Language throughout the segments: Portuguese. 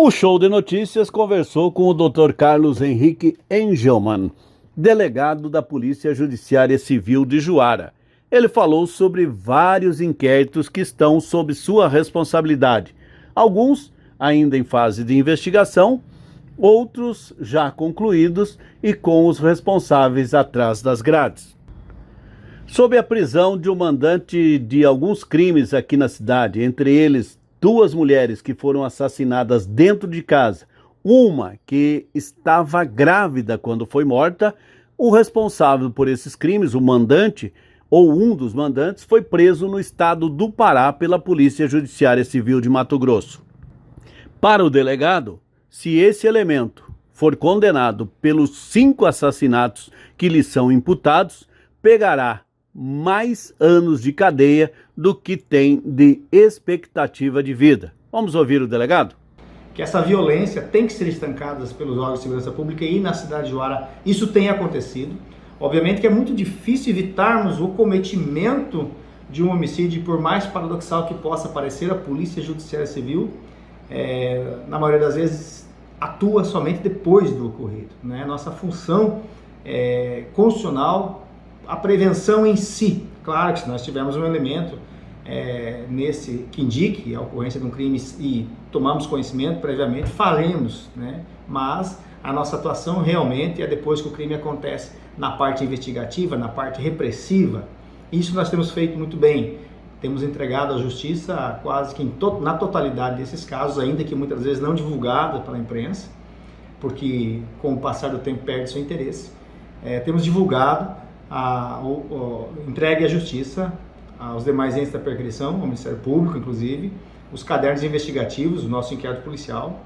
O Show de Notícias conversou com o Dr. Carlos Henrique Engelmann, delegado da Polícia Judiciária Civil de Juara. Ele falou sobre vários inquéritos que estão sob sua responsabilidade. Alguns ainda em fase de investigação, outros já concluídos e com os responsáveis atrás das grades. Sob a prisão de um mandante de alguns crimes aqui na cidade, entre eles 2 mulheres que foram assassinadas dentro de casa, uma que estava grávida quando foi morta, o responsável por esses crimes, o mandante ou um dos mandantes, foi preso no estado do Pará pela Polícia Judiciária Civil de Mato Grosso. Para o delegado, se esse elemento for condenado pelos 5 assassinatos que lhe são imputados, pegará mais anos de cadeia do que tem de expectativa de vida. Vamos ouvir o delegado? Que essa violência tem que ser estancada pelos órgãos de segurança pública e na cidade de Juara isso tem acontecido. Obviamente que é muito difícil evitarmos o cometimento de um homicídio, por mais paradoxal que possa parecer, a Polícia Judiciária Civil, na maioria das vezes, atua somente depois do ocorrido, né? Nossa função constitucional, a prevenção em si. Claro que se nós tivermos um elemento nesse que indique a ocorrência de um crime e tomarmos conhecimento previamente, faremos, né? Mas a nossa atuação realmente é depois que o crime acontece, na parte investigativa, na parte repressiva. Isso nós temos feito muito bem. Temos entregado à justiça quase que na totalidade desses casos, ainda que muitas vezes não divulgados pela imprensa, porque com o passar do tempo perde seu interesse. Temos divulgado, entregue à justiça, aos demais entes da perquisição, ao Ministério Público inclusive, os cadernos investigativos do nosso inquérito policial,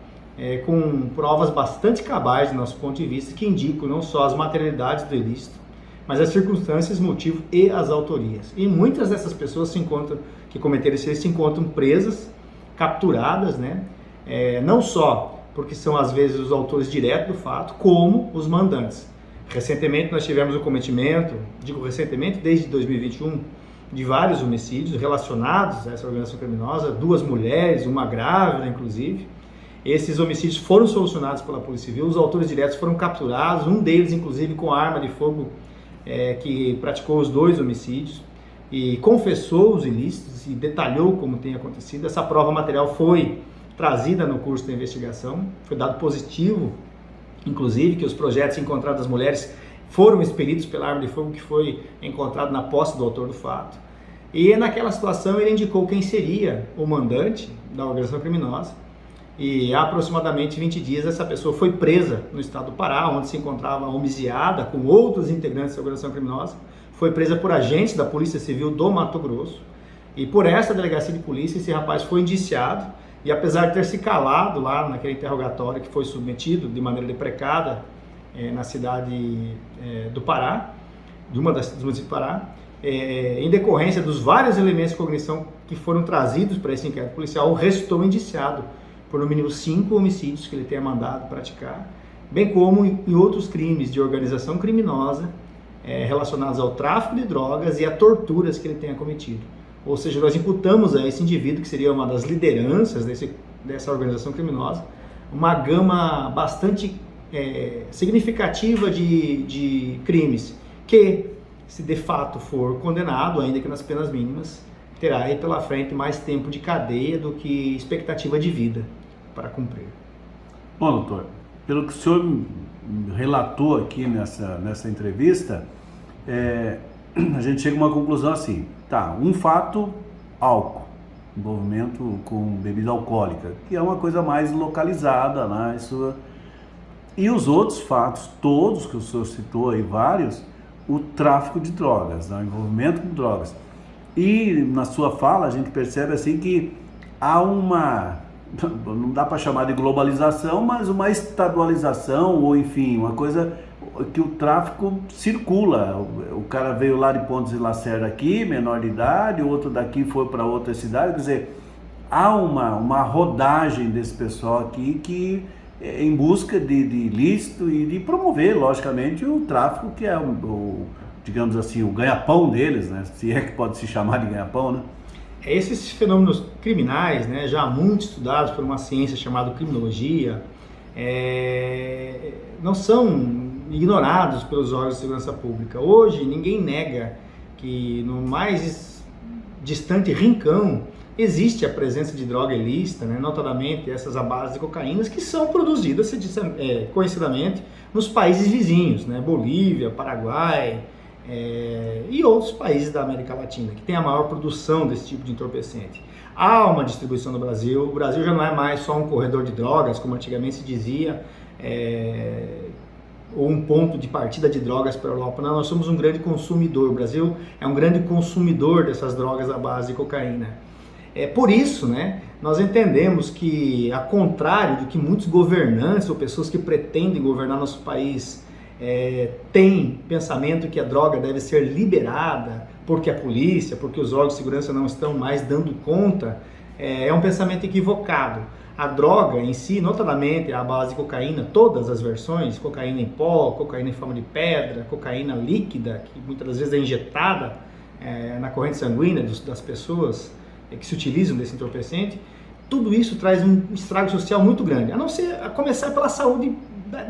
com provas bastante cabais do nosso ponto de vista, que indicam não só as materialidades do ilícito, mas as circunstâncias, motivo e as autorias. E muitas dessas pessoas que cometeram esse ilícito se encontram presas, capturadas, né? Não só porque são às vezes os autores diretos do fato, como os mandantes. Recentemente nós tivemos o cometimento, digo recentemente, desde 2021, de vários homicídios relacionados a essa organização criminosa, 2 mulheres, uma grávida inclusive. Esses homicídios foram solucionados pela Polícia Civil, os autores diretos foram capturados, um deles inclusive com arma de fogo que praticou os 2 homicídios e confessou os ilícitos e detalhou como tem acontecido. Essa prova material foi trazida no curso da investigação, foi dado positivo, inclusive, que os projetos encontrados das mulheres foram expelidos pela arma de fogo que foi encontrado na posse do autor do fato. E naquela situação ele indicou quem seria o mandante da organização criminosa. E há aproximadamente 20 dias essa pessoa foi presa no estado do Pará, onde se encontrava homiziada com outros integrantes da organização criminosa. Foi presa por agentes da Polícia Civil do Mato Grosso. E por essa delegacia de polícia, esse rapaz foi indiciado. E apesar de ter se calado lá naquele interrogatório que foi submetido de maneira deprecada na cidade do Pará, de uma das cidades do Pará, em decorrência dos vários elementos de cognição que foram trazidos para esse inquérito policial, restou indiciado por no mínimo 5 homicídios que ele tenha mandado praticar, bem como em outros crimes de organização criminosa relacionados ao tráfico de drogas e a torturas que ele tenha cometido. Ou seja, nós imputamos a esse indivíduo, que seria uma das lideranças dessa organização criminosa, uma gama bastante significativa de crimes, que, se de fato for condenado, ainda que nas penas mínimas, terá aí pela frente mais tempo de cadeia do que expectativa de vida para cumprir. Bom, doutor, pelo que o senhor relatou aqui nessa entrevista, a gente chega a uma conclusão assim, um fato, álcool, envolvimento com bebida alcoólica, que é uma coisa mais localizada, né? E os outros fatos, todos que o senhor citou aí, vários, o tráfico de drogas, o envolvimento com drogas. E na sua fala a gente percebe assim que há não dá para chamar de globalização, mas uma estadualização, ou enfim, uma coisa que o tráfico circula. O cara veio lá de Pontes de Lacerda aqui, menor de idade, o outro daqui foi para outra cidade, quer dizer, há uma rodagem desse pessoal aqui que em busca de ilícito e de promover, logicamente, o tráfico, que é digamos assim, o ganha-pão deles, né? Se é que pode se chamar de ganha-pão, né? Esses fenômenos criminais, né, já muito estudados por uma ciência chamada criminologia, não são ignorados pelos órgãos de segurança pública. Hoje, ninguém nega que no mais distante rincão existe a presença de droga ilícita, né, notadamente essas à base de cocaína, que são produzidas conhecidamente nos países vizinhos, né, Bolívia, Paraguai, e outros países da América Latina, que tem a maior produção desse tipo de entorpecente. Há uma distribuição no Brasil. O Brasil já não é mais só um corredor de drogas, como antigamente se dizia, ou um ponto de partida de drogas para a Europa. Não, nós somos um grande consumidor. O Brasil é um grande consumidor dessas drogas à base de cocaína. Por isso, né, nós entendemos que, ao contrário do que muitos governantes ou pessoas que pretendem governar nosso país têm pensamento que a droga deve ser liberada porque a polícia, porque os órgãos de segurança não estão mais dando conta, é um pensamento equivocado. A droga em si, notadamente a base de cocaína, todas as versões, cocaína em pó, cocaína em forma de pedra, cocaína líquida, que muitas das vezes é injetada na corrente sanguínea das pessoas que se utilizam desse entorpecente, tudo isso traz um estrago social muito grande, a começar pela saúde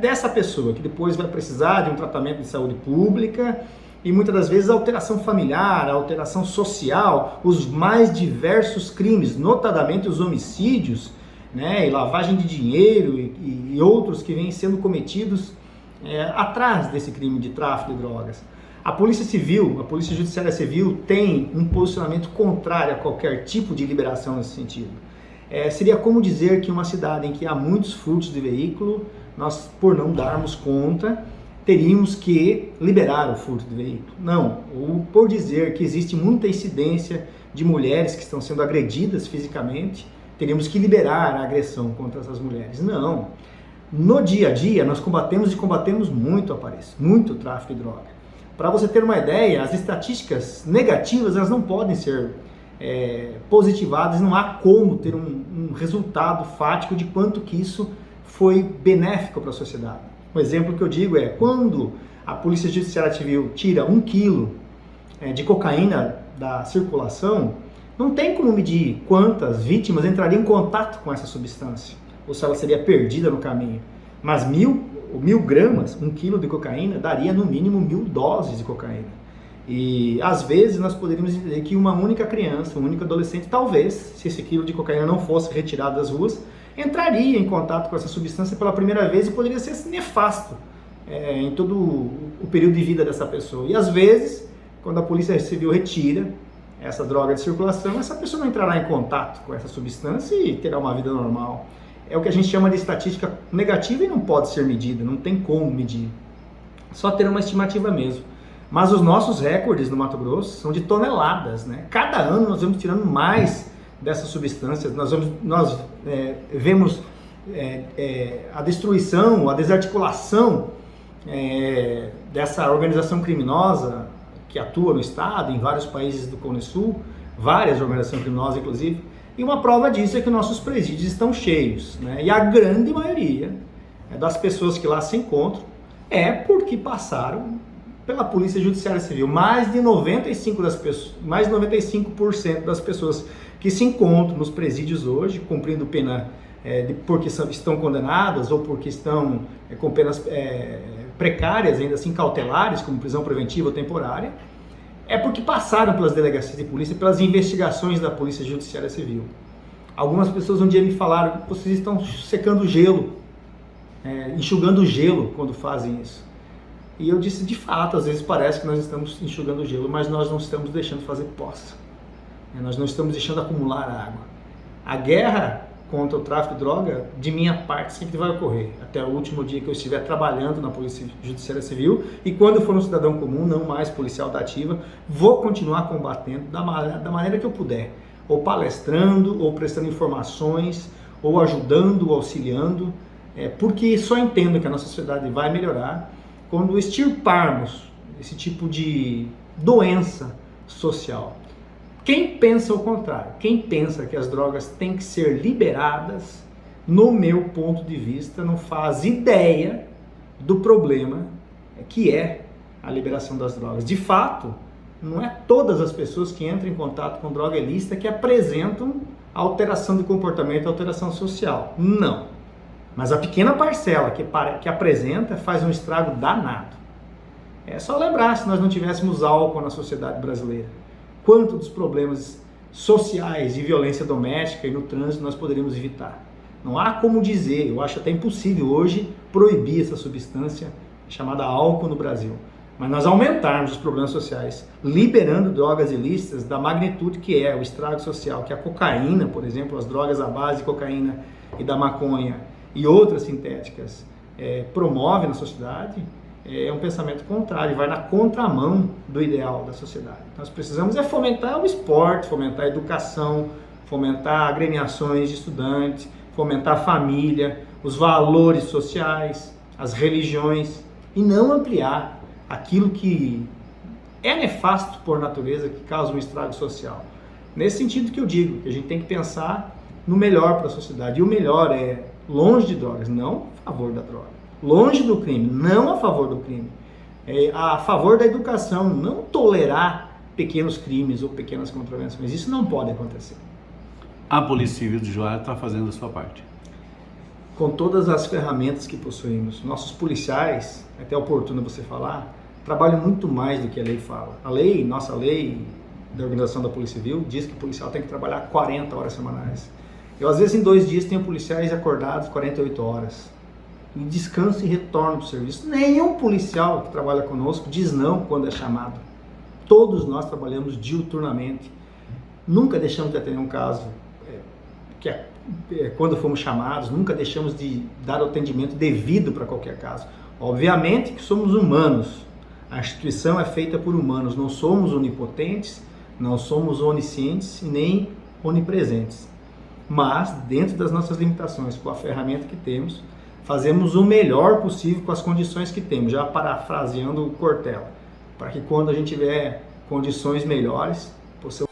dessa pessoa, que depois vai precisar de um tratamento de saúde pública, e muitas das vezes a alteração familiar, a alteração social, os mais diversos crimes, notadamente os homicídios, né, e lavagem de dinheiro e outros que vêm sendo cometidos atrás desse crime de tráfico de drogas. A Polícia Civil, a Polícia Judiciária Civil tem um posicionamento contrário a qualquer tipo de liberação nesse sentido. Seria como dizer que uma cidade em que há muitos furtos de veículo, nós, por não darmos conta, teríamos que liberar o furto de veículo. Não, ou por dizer que existe muita incidência de mulheres que estão sendo agredidas fisicamente, teríamos que liberar a agressão contra essas mulheres. Não. No dia a dia, nós combatemos muito muito tráfico de droga. Para você ter uma ideia, as estatísticas negativas, elas não podem ser positivadas, não há como ter um resultado fático de quanto que isso foi benéfico para a sociedade. Um exemplo que eu digo é, quando a Polícia Judiciária Civil tira 1 quilo de cocaína da circulação, não tem como medir quantas vítimas entrariam em contato com essa substância, ou se ela seria perdida no caminho. Mas 1.000 gramas, 1 quilo de cocaína, daria no mínimo 1.000 doses de cocaína. E às vezes nós poderíamos dizer que uma única criança, um único adolescente, talvez, se esse quilo de cocaína não fosse retirado das ruas, entraria em contato com essa substância pela primeira vez e poderia ser nefasto em todo o período de vida dessa pessoa. E às vezes, quando a Polícia Civil retira essa droga de circulação, essa pessoa não entrará em contato com essa substância e terá uma vida normal. É o que a gente chama de estatística negativa e não pode ser medida, não tem como medir. Só ter uma estimativa mesmo. Mas os nossos recordes no Mato Grosso são de toneladas, né? Cada ano nós vamos tirando mais dessas substâncias, nós vemos a destruição, a desarticulação dessa organização criminosa que atua no estado, em vários países do Cone Sul, várias organizações criminosas inclusive, e uma prova disso é que nossos presídios estão cheios, né? E a grande maioria das pessoas que lá se encontram porque passaram pela Polícia Judiciária Civil. Mais de 95% das pessoas que se encontram nos presídios hoje, cumprindo pena porque estão condenadas ou porque estão com penas precárias, ainda assim cautelares, como prisão preventiva ou temporária, porque passaram pelas delegacias de polícia, pelas investigações da Polícia Judiciária Civil. Algumas pessoas um dia me falaram: vocês estão secando gelo, enxugando gelo quando fazem isso. E eu disse: de fato, às vezes parece que nós estamos enxugando gelo, mas nós não estamos deixando fazer poça. Nós não estamos deixando acumular água. A guerra contra o tráfico de droga, de minha parte, sempre vai ocorrer, até o último dia que eu estiver trabalhando na Polícia Judiciária Civil, e quando eu for um cidadão comum, não mais policial da ativa, vou continuar combatendo da maneira que eu puder, ou palestrando, ou prestando informações, ou ajudando, ou auxiliando, porque só entendo que a nossa sociedade vai melhorar quando extirparmos esse tipo de doença social. Quem pensa o contrário, quem pensa que as drogas têm que ser liberadas, no meu ponto de vista, não faz ideia do problema que é a liberação das drogas. De fato, não é todas as pessoas que entram em contato com droga ilícita que apresentam alteração de comportamento, alteração social. Não. Mas a pequena parcela que apresenta faz um estrago danado. É só lembrar, se nós não tivéssemos álcool na sociedade brasileira, quanto dos problemas sociais de violência doméstica e no trânsito nós poderíamos evitar. Não há como dizer, eu acho até impossível hoje proibir essa substância chamada álcool no Brasil. Mas nós aumentarmos os problemas sociais, liberando drogas ilícitas da magnitude que é o estrago social, que a cocaína, por exemplo, as drogas à base de cocaína e da maconha e outras sintéticas promove na sociedade, é um pensamento contrário, vai na contramão do ideal da sociedade. Nós precisamos fomentar o esporte, fomentar a educação, fomentar agremiações de estudantes, fomentar a família, os valores sociais, as religiões, e não ampliar aquilo que é nefasto por natureza, que causa um estrago social. Nesse sentido que eu digo, que a gente tem que pensar no melhor para a sociedade, e o melhor é longe de drogas, não a favor da droga, longe do crime, não a favor do crime, a favor da educação, não tolerar pequenos crimes ou pequenas contravenções, isso não pode acontecer. A Polícia Civil de Juara está fazendo a sua parte. Com todas as ferramentas que possuímos, nossos policiais, é até oportuno você falar, trabalham muito mais do que a lei fala. A lei, nossa lei da organização da Polícia Civil, diz que o policial tem que trabalhar 40 horas semanais. Eu, às vezes, em 2 dias, tenho policiais acordados 48 horas. E descanso e retorno para o serviço. Nenhum policial que trabalha conosco diz não quando é chamado. Todos nós trabalhamos diuturnamente. Nunca deixamos de atender um caso quando fomos chamados, nunca deixamos de dar o atendimento devido para qualquer caso. Obviamente que somos humanos, a instituição é feita por humanos, não somos onipotentes, não somos oniscientes e nem onipresentes. Mas, dentro das nossas limitações, com a ferramenta que temos, fazemos o melhor possível com as condições que temos, já parafraseando o Cortella, para que quando a gente tiver condições melhores, possamos